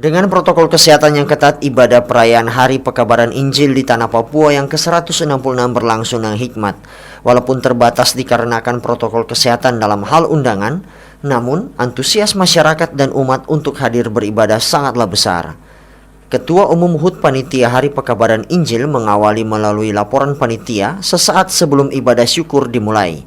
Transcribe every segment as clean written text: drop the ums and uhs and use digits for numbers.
Dengan protokol kesehatan yang ketat, ibadah perayaan Hari Pekabaran Injil di Tanah Papua yang ke-166 berlangsung dengan hikmat. Walaupun terbatas dikarenakan protokol kesehatan dalam hal undangan, namun antusias masyarakat dan umat untuk hadir beribadah sangatlah besar. Ketua Umum HUT Panitia Hari Pekabaran Injil mengawali melalui laporan panitia sesaat sebelum ibadah syukur dimulai.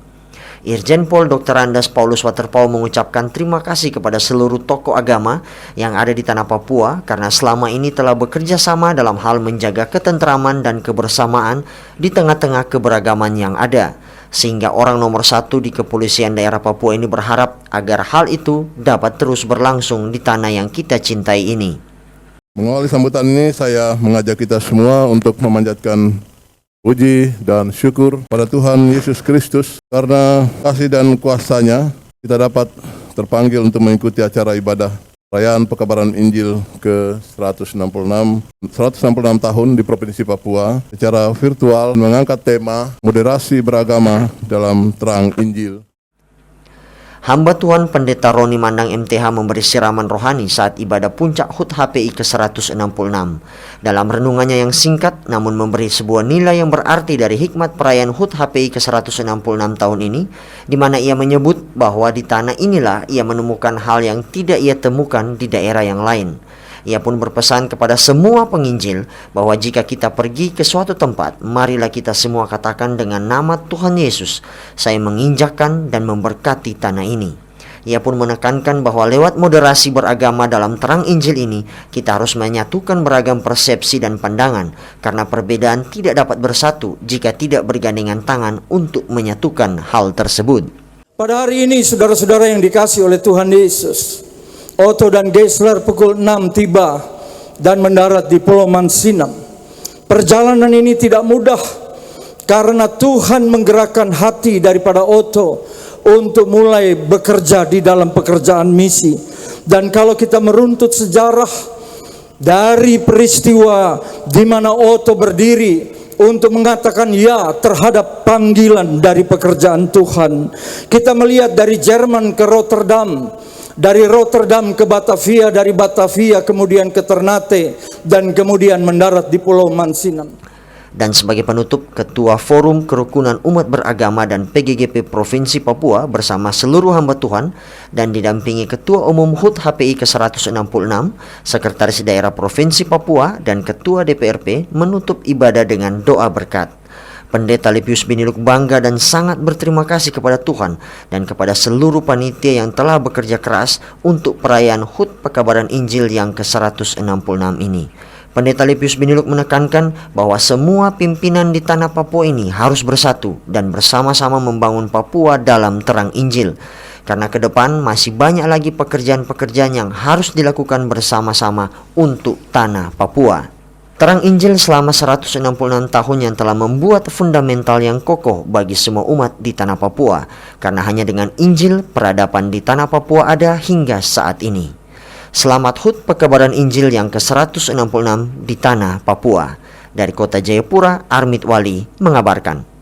Irjen Pol Dr. Andas Paulus Waterpau mengucapkan terima kasih kepada seluruh tokoh agama yang ada di Tanah Papua karena selama ini telah bekerja sama dalam hal menjaga ketentraman dan kebersamaan di tengah-tengah keberagaman yang ada. Sehingga orang nomor satu di kepolisian daerah Papua ini berharap agar hal itu dapat terus berlangsung di tanah yang kita cintai ini. Mengawali sambutan ini, saya mengajak kita semua untuk memanjatkan puji dan syukur pada Tuhan Yesus Kristus karena kasih dan kuasa-Nya kita dapat terpanggil untuk mengikuti acara ibadah perayaan Pekabaran Injil ke-166 tahun di Provinsi Papua secara virtual mengangkat tema moderasi beragama dalam terang Injil. Hamba Tuhan Pendeta Roni Mandang MTH memberi siraman rohani saat ibadah puncak HUT HPI ke-166. Dalam renungannya yang singkat namun memberi sebuah nilai yang berarti dari hikmat perayaan HUT HPI ke-166 tahun ini, di mana ia menyebut bahwa di tanah inilah ia menemukan hal yang tidak ia temukan di daerah yang lain. Ia pun berpesan kepada semua penginjil bahwa jika kita pergi ke suatu tempat, marilah kita semua katakan dengan nama Tuhan Yesus, saya menginjakkan dan memberkati tanah ini. Ia pun menekankan bahwa lewat moderasi beragama dalam terang Injil ini, kita harus menyatukan beragam persepsi dan pandangan, karena perbedaan tidak dapat bersatu jika tidak bergandengan tangan untuk menyatukan hal tersebut. Pada hari ini, saudara-saudara yang dikasihi oleh Tuhan Yesus, Otto dan Geisler pukul 6 tiba dan mendarat di Pulau Mansinam. Perjalanan ini tidak mudah karena Tuhan menggerakkan hati daripada Otto untuk mulai bekerja di dalam pekerjaan misi. Dan kalau kita meruntut sejarah dari peristiwa di mana Otto berdiri untuk mengatakan ya terhadap panggilan dari pekerjaan Tuhan, kita melihat dari Jerman ke Rotterdam, dari Rotterdam ke Batavia, dari Batavia kemudian ke Ternate, dan kemudian mendarat di Pulau Mansinam. Dan sebagai penutup, Ketua Forum Kerukunan Umat Beragama dan PGGP Provinsi Papua bersama seluruh hamba Tuhan dan didampingi Ketua Umum HUT HPI ke-166, Sekretaris Daerah Provinsi Papua, dan Ketua DPRP menutup ibadah dengan doa berkat. Pendeta Lipius Biniluk bangga dan sangat berterima kasih kepada Tuhan dan kepada seluruh panitia yang telah bekerja keras untuk perayaan HUT Pekabaran Injil yang ke-166 ini. Pendeta Lipius Biniluk menekankan bahwa semua pimpinan di tanah Papua ini harus bersatu dan bersama-sama membangun Papua dalam terang Injil. Karena ke depan masih banyak lagi pekerjaan-pekerjaan yang harus dilakukan bersama-sama untuk tanah Papua. Terang Injil selama 166 tahun yang telah membuat fundamental yang kokoh bagi semua umat di Tanah Papua. Karena hanya dengan Injil, peradaban di Tanah Papua ada hingga saat ini. Selamat HUT Pekabaran Injil yang ke-166 di Tanah Papua. Dari Kota Jayapura, Armit Wali mengabarkan.